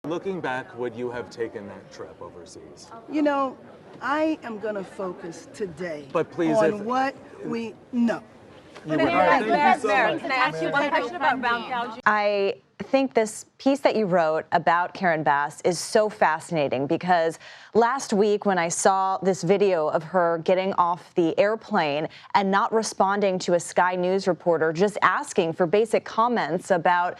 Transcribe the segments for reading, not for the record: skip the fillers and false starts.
Looking back, would you have taken that trip overseas? You know, I am going to focus today But please, on what we know. Can I ask you one question about round gouging? I think this piece that you wrote about Karen Bass is so fascinating because last week when I saw this video of her getting off the airplane and not responding to a Sky News reporter, just asking for basic comments about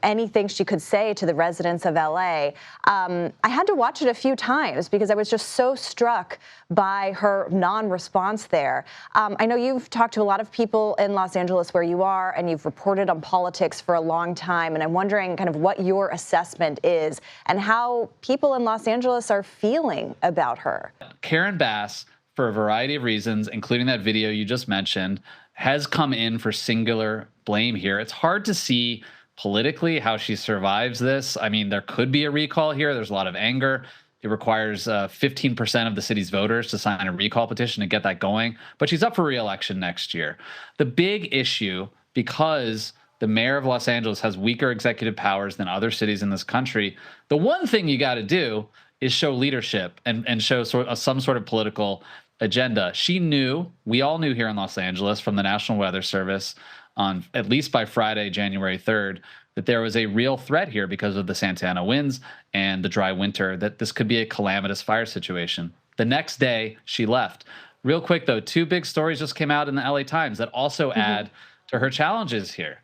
anything she could say to the residents of LA. I had to watch it a few times because I was just so struck by her non-response there. I know you've talked to a lot of people in Los Angeles where you are, and you've reported on politics for a long time, and I'm wondering kind of what your assessment is and how people in Los Angeles are feeling about her. Karen Bass, for a variety of reasons, including that video you just mentioned, has come in for singular blame here. It's hard to see politically how she survives this. I mean, there could be a recall here. There's a lot of anger. It requires 15% of the city's voters to sign a recall petition to get that going. But she's up for re-election next year. The big issue, because the mayor of Los Angeles has weaker executive powers than other cities in this country, the one thing you got to do is show leadership and show some sort of political agenda. She knew, we all knew here in Los Angeles from the National Weather Service, on at least by Friday, January 3rd, that there was a real threat here because of the Santa Ana winds and the dry winter, that this could be a calamitous fire situation. The next day, she left. Real quick, though, two big stories just came out in the LA Times that also add to her challenges here.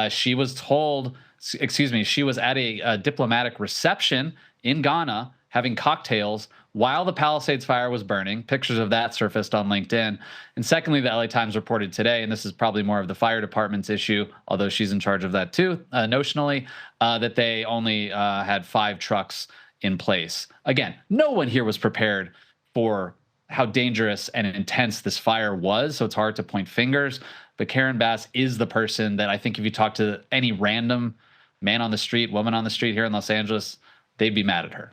She was told, she was at a diplomatic reception in Ghana having cocktails while the Palisades fire was burning. Pictures of that surfaced on LinkedIn. And secondly, the LA Times reported today, and this is probably more of the fire department's issue, although she's in charge of that too, notionally, that they only had 5 trucks in place. Again, no one here was prepared for how dangerous and intense this fire was, so it's hard to point fingers. But Karen Bass is the person that I think if you talk to any random man on the street, woman on the street here in Los Angeles, they'd be mad at her.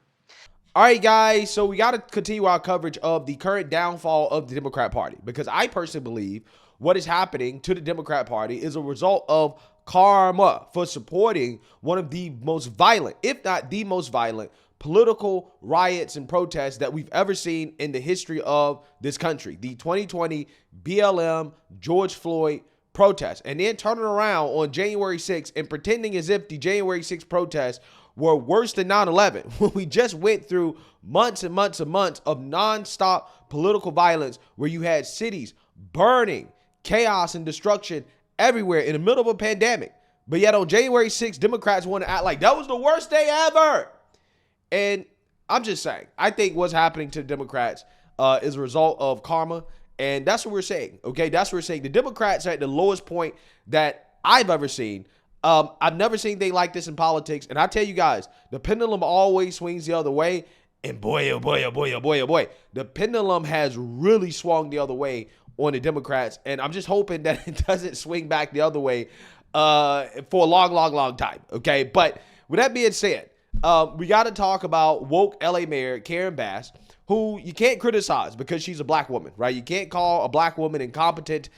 All right, guys, so we got to continue our coverage of the current downfall of the Democrat Party, because I personally believe what is happening to the Democrat Party is a result of karma for supporting one of the most violent, if not the most violent, political riots and protests that we've ever seen in the history of this country, the 2020 BLM George Floyd protests. And then turning around on January 6th and pretending as if the January 6th protests were worse than 9/11, when we just went through months and months and months of nonstop political violence where you had cities burning, chaos and destruction everywhere in the middle of a pandemic. But yet on January 6th, Democrats want to act like that was the worst day ever. And I'm just saying, I think what's happening to the Democrats is a result of karma. And that's what we're saying, okay? That's what we're saying. The Democrats are at the lowest point that I've ever seen. I've never seen anything like this in politics. And I tell you guys, the pendulum always swings the other way. And boy, oh boy, oh boy, oh boy, oh boy, the pendulum has really swung the other way on the Democrats. And I'm just hoping that it doesn't swing back the other way for a long, long, long time, okay? But with that being said, we got to talk about woke LA Mayor Karen Bass, who you can't criticize because she's a black woman, right? You can't call a black woman incompetent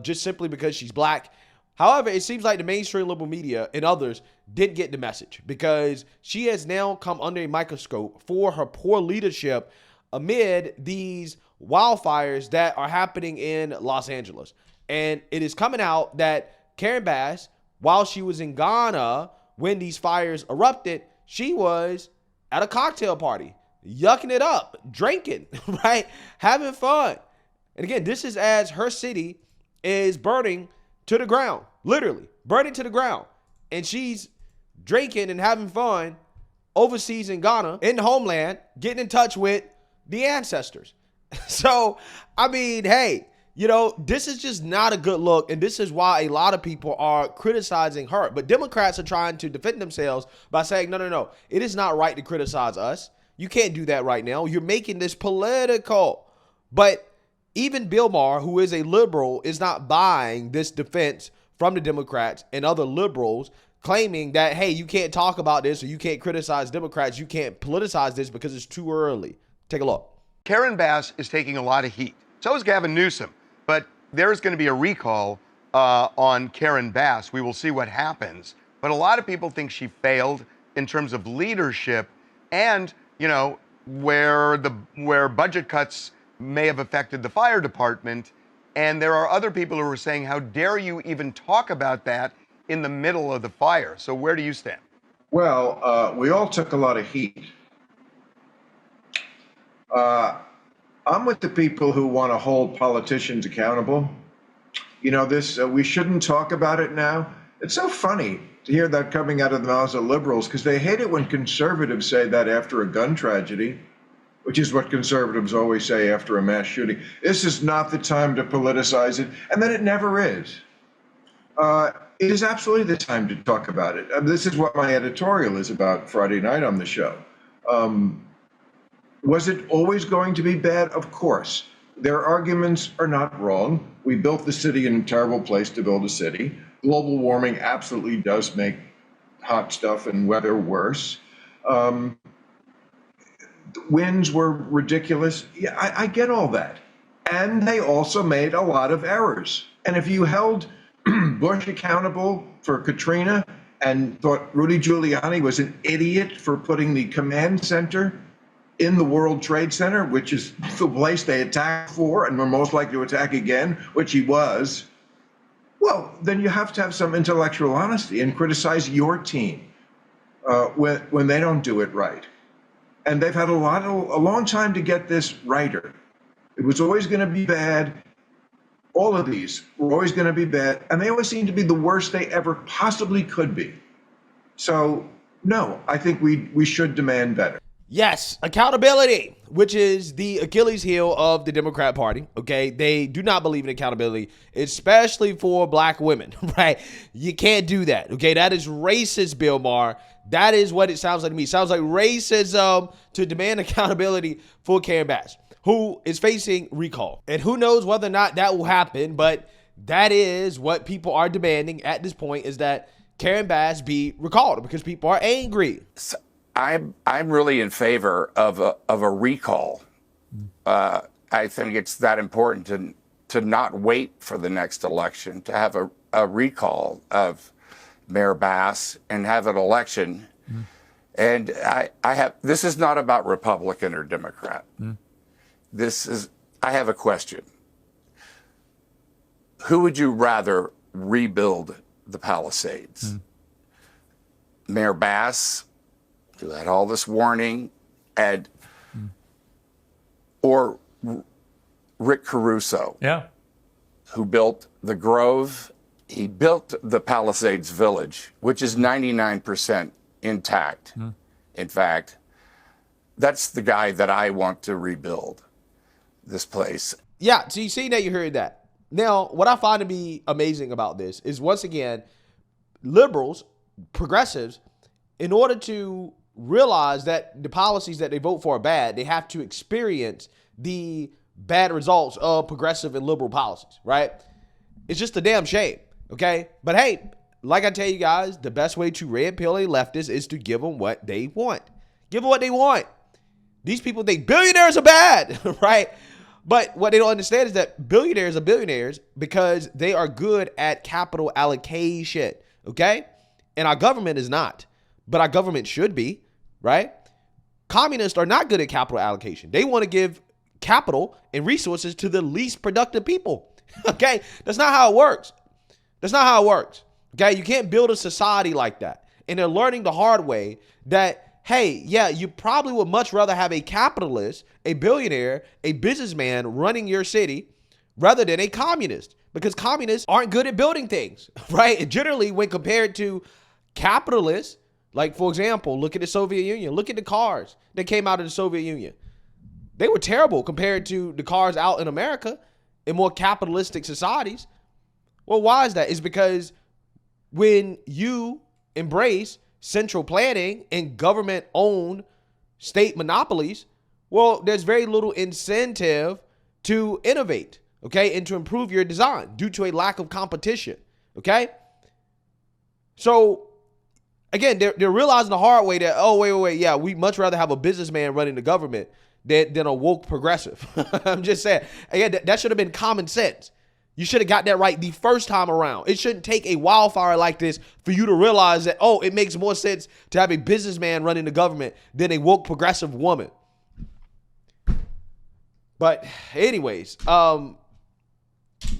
just simply because she's black. However, it seems like the mainstream liberal media and others didn't get the message, because she has now come under a microscope for her poor leadership amid these wildfires that are happening in Los Angeles. And it is coming out that Karen Bass, while she was in Ghana when these fires erupted, she was at a cocktail party, yucking it up, drinking, right? Having fun. And again, this is as her city is burning to the ground, literally burning to the ground. And she's drinking and having fun overseas in Ghana, in the homeland, getting in touch with the ancestors. So, I mean, hey, you know, this is just not a good look. And this is why a lot of people are criticizing her. But Democrats are trying to defend themselves by saying, no, it is not right to criticize us. You can't do that right now. You're making this political. But even Bill Maher, who is a liberal, is not buying this defense from the Democrats and other liberals, claiming that, hey, you can't talk about this or you can't criticize Democrats. You can't politicize this because it's too early. Take a look. Karen Bass is taking a lot of heat. So is Gavin Newsom. But there's going to be a recall on Karen Bass. We will see what happens. But a lot of people think she failed in terms of leadership and, where budget cuts may have affected the fire department. And there are other people who are saying, how dare you even talk about that in the middle of the fire? So where do you stand? Well, we all took a lot of heat. I'm with the people who want to hold politicians accountable. We shouldn't talk about it now. It's so funny to hear that coming out of the mouths of liberals, because they hate it when conservatives say that after a gun tragedy, which is what conservatives always say after a mass shooting. This is not the time to politicize it, and then it never is. It is absolutely the time to talk about it. This is what my editorial is about Friday night on the show. Was it always going to be bad? Of course. Their arguments are not wrong. We built the city in a terrible place to build a city. Global warming absolutely does make hot stuff and weather worse. Winds were ridiculous. Yeah, I get all that. And they also made a lot of errors. And if you held Bush accountable for Katrina and thought Rudy Giuliani was an idiot for putting the command center in the World Trade Center, which is the place they attacked for and were most likely to attack again, which he was, well, then you have to have some intellectual honesty and criticize your team when they don't do it right. And they've had a long time to get this righter. It was always going to be bad. All of these were always going to be bad, and they always seem to be the worst they ever possibly could be. So, no, I think we should demand better. Yes, accountability, which is the Achilles heel of the Democrat Party, okay? They do not believe in accountability, especially for black women, right? You can't do that, okay? That is racist, Bill Maher. That is what it sounds like to me. It sounds like racism to demand accountability for Karen Bass, who is facing recall. And who knows whether or not that will happen, but that is what people are demanding at this point, is that Karen Bass be recalled because people are angry. I'm really in favor of a recall. I think it's that important to not wait for the next election, to have a recall of Mayor Bass and have an election. And this is not about Republican or Democrat. I have a question. Who would you rather rebuild the Palisades? Mayor Bass, who had all this warning, or Rick Caruso, who built the Grove. He built the Palisades Village, which is 99% intact. In fact, that's the guy that I want to rebuild this place. Yeah, so you see that, you heard that. Now, what I find to be amazing about this is, once again, liberals, progressives, in order to realize that the policies that they vote for are bad, they have to experience the bad results of progressive and liberal policies, right? It's just a damn shame, okay? But hey, like I tell you guys, the best way to red pill a leftist is to give them what they want. Give them what they want. These people think billionaires are bad, right? But what they don't understand is that billionaires are billionaires because they are good at capital allocation, okay? And our government is not, but our government should be, right? Communists are not good at capital allocation. They want to give capital and resources to the least productive people, okay? That's not how it works. That's not how it works, okay? You can't build a society like that. And they're learning the hard way that, hey, yeah, you probably would much rather have a capitalist, a billionaire, a businessman running your city rather than a communist, because communists aren't good at building things, right? And generally, when compared to capitalists, like, for example, look at the Soviet Union. Look at the cars that came out of the Soviet Union. They were terrible compared to the cars out in America in more capitalistic societies. Well, why is that? It's because when you embrace central planning and government-owned state monopolies, well, there's very little incentive to innovate, okay, and to improve your design due to a lack of competition, okay? So, again, they're realizing the hard way that, oh, wait, yeah, we much rather have a businessman running the government than a woke progressive. I'm just saying, again, that should have been common sense. You should have got that right the first time around. It shouldn't take a wildfire like this for you to realize that, oh, it makes more sense to have a businessman running the government than a woke progressive woman. But anyways,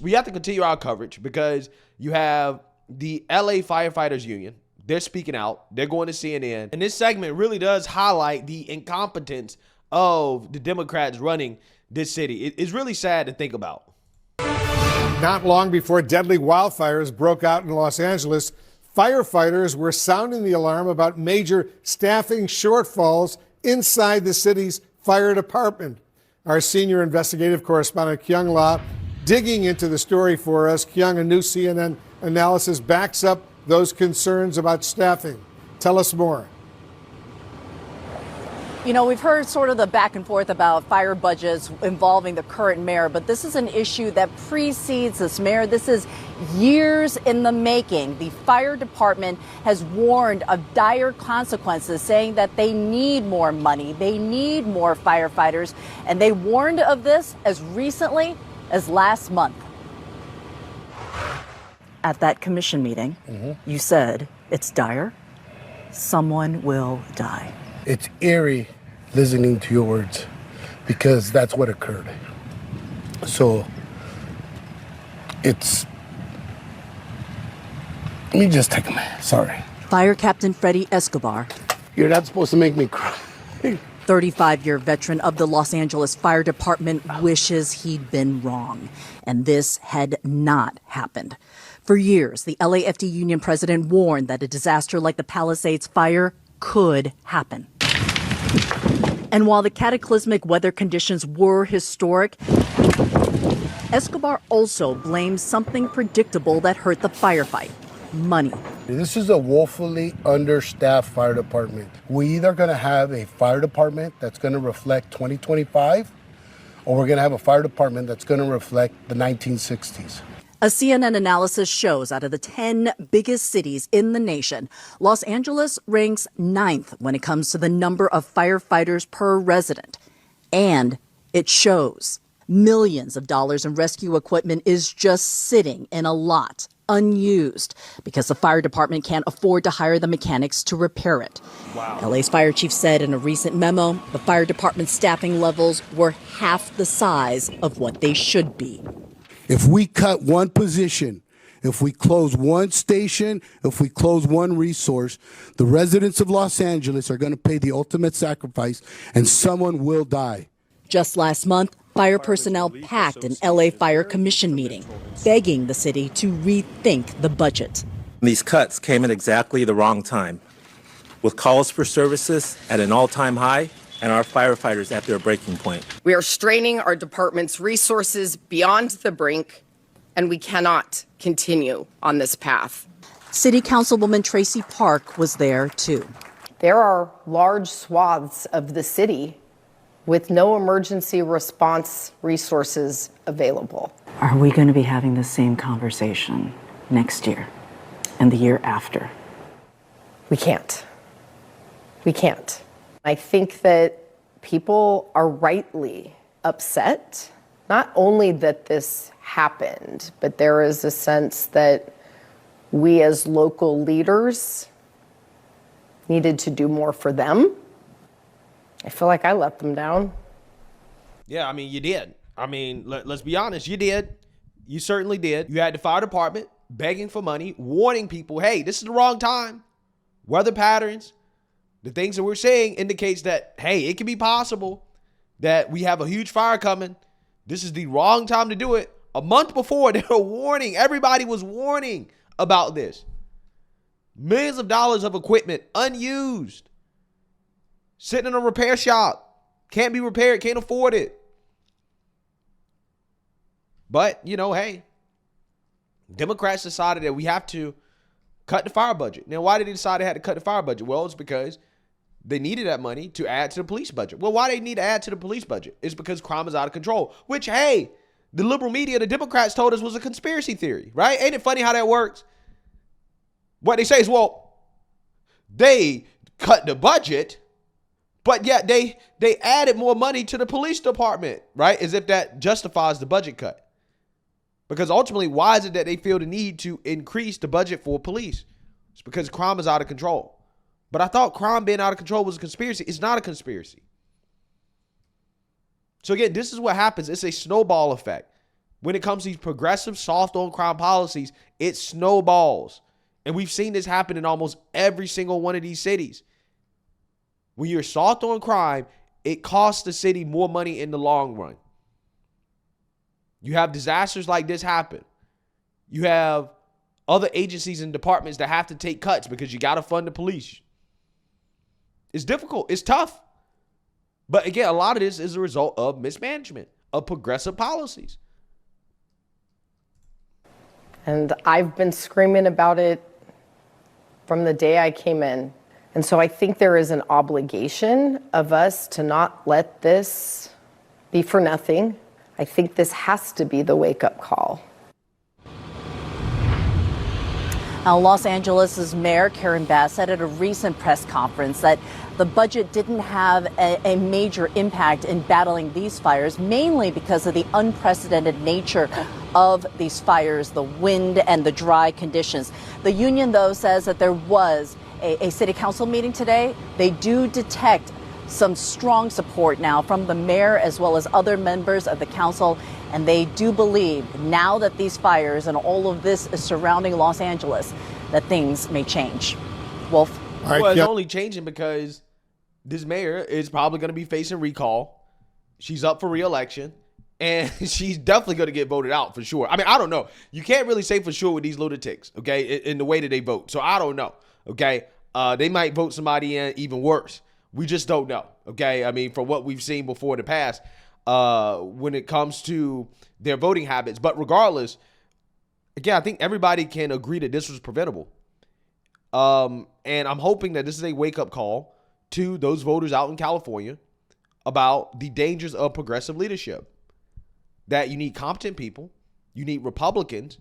we have to continue our coverage because you have the LA Firefighters Union. They're speaking out. They're going to CNN. And this segment really does highlight the incompetence of the Democrats running this city. It's really sad to think about. Not long before deadly wildfires broke out in Los Angeles, firefighters were sounding the alarm about major staffing shortfalls inside the city's fire department. Our senior investigative correspondent, Kyung La, digging into the story for us. Kyung, a new CNN analysis backs up those concerns about staffing. Tell us more. You know, we've heard sort of the back and forth about fire budgets involving the current mayor, but this is an issue that precedes this mayor. This is years in the making. The fire department has warned of dire consequences, saying that they need more money, they need more firefighters, and they warned of this as recently as last month. At that commission meeting, you said it's dire. Someone will die. It's eerie listening to your words because that's what occurred. So let me just take a minute. Sorry. Fire Captain Freddie Escobar, You're not supposed to make me cry. 35-year veteran of the Los Angeles Fire Department, wishes he'd been wrong. And this had not happened. For years, the LAFD union president warned that a disaster like the Palisades fire could happen. And while the cataclysmic weather conditions were historic, Escobar also blamed something predictable that hurt the firefight: money. This is a woefully understaffed fire department. We're either going to have a fire department that's going to reflect 2025, or we're going to have a fire department that's going to reflect the 1960s. A CNN analysis shows out of the 10 biggest cities in the nation, Los Angeles ranks 9th when it comes to the number of firefighters per resident. And it shows millions of dollars in rescue equipment is just sitting in a lot, unused, because the fire department can't afford to hire the mechanics to repair it. Wow. LA's fire chief said in a recent memo, the fire department's staffing levels were half the size of what they should be. If we cut one position, if we close one station, if we close one resource, the residents of Los Angeles are going to pay the ultimate sacrifice, and someone will die. Just last month, fire personnel packed an LA Fire Commission meeting, begging the city to rethink the budget. These cuts came at exactly the wrong time, with calls for services at an all-time high and our firefighters at their breaking point. We are straining our department's resources beyond the brink, and we cannot continue on this path. City Councilwoman Tracy Park was there too. There are large swaths of the city with no emergency response resources available. Are we going to be having the same conversation next year and the year after? We can't. We can't. I think that people are rightly upset, not only that this happened, but there is a sense that we as local leaders needed to do more for them. I feel like I let them down. Yeah, I mean, you did. I mean, let's be honest, you did. You certainly did. You had the fire department begging for money, warning people, hey, this is the wrong time. Weather patterns, the things that we're saying indicates that, hey, it can be possible that we have a huge fire coming. This is the wrong time to do it. A month before, they were warning. Everybody was warning about this. Millions of dollars of equipment unused. Sitting in a repair shop. Can't be repaired. Can't afford it. But, you know, hey, Democrats decided that we have to cut the fire budget. Now, why did they decide they had to cut the fire budget? Well, it's because they needed that money to add to the police budget. Well, why they need to add to the police budget? It's because crime is out of control, which, hey, the liberal media, the Democrats told us was a conspiracy theory, right? Ain't it funny how that works? What they say is, well, they cut the budget, but yet they added more money to the police department, right? As if that justifies the budget cut. Because ultimately, why is it that they feel the need to increase the budget for police? It's because crime is out of control. But I thought crime being out of control was a conspiracy. It's not a conspiracy. So again, this is what happens. It's a snowball effect. When it comes to these progressive, soft on crime policies, it snowballs. And we've seen this happen in almost every single one of these cities. When you're soft on crime, it costs the city more money in the long run. You have disasters like this happen. You have other agencies and departments that have to take cuts because you got to fund the police. It's difficult. It's tough. But again, a lot of this is a result of mismanagement, of progressive policies. And I've been screaming about it from the day I came in. And so I think there is an obligation of us to not let this be for nothing. I think this has to be the wake-up call. Now, Los Angeles' Mayor Karen Bass said at a recent press conference that the budget didn't have a major impact in battling these fires, mainly because of the unprecedented nature of these fires, the wind and the dry conditions. The union, though, says that there was a city council meeting today. They do detect some strong support now from the mayor as well as other members of the council. And they do believe now that these fires and all of this is surrounding Los Angeles, that things may change. Wolf. Well, it's only changing because this mayor is probably going to be facing recall. She's up for re-election, and she's definitely going to get voted out for sure. I mean, I don't know. You can't really say for sure with these lunatics, okay, in the way that they vote. So I don't know, okay? They might vote somebody in even worse. We just don't know, okay? I mean, from what we've seen before in the past, when it comes to their voting habits. But regardless, again, I think everybody can agree that this was preventable. And I'm hoping that this is a wake-up call to those voters out in California about the dangers of progressive leadership. That you need competent people, you need Republicans,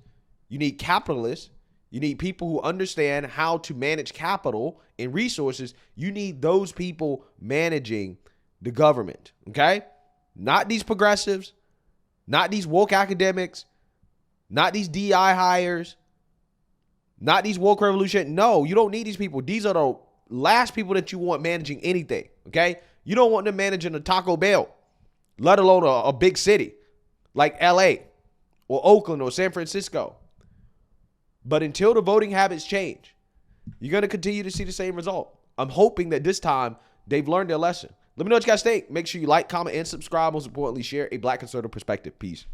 you need capitalists, you need people who understand how to manage capital and resources. You need those people managing the government, okay? Not these progressives, not these woke academics, not these DI hires, not these woke revolution. No, you don't need these people. These are the last people that you want managing anything, okay? You don't want them managing a Taco Bell, let alone a big city like LA or Oakland or San Francisco. But until the voting habits change, you're going to continue to see the same result. I'm hoping that this time they've learned their lesson. Let me know what you guys think. Make sure you like, comment, and subscribe. Most importantly, share a Black conservative perspective. Peace.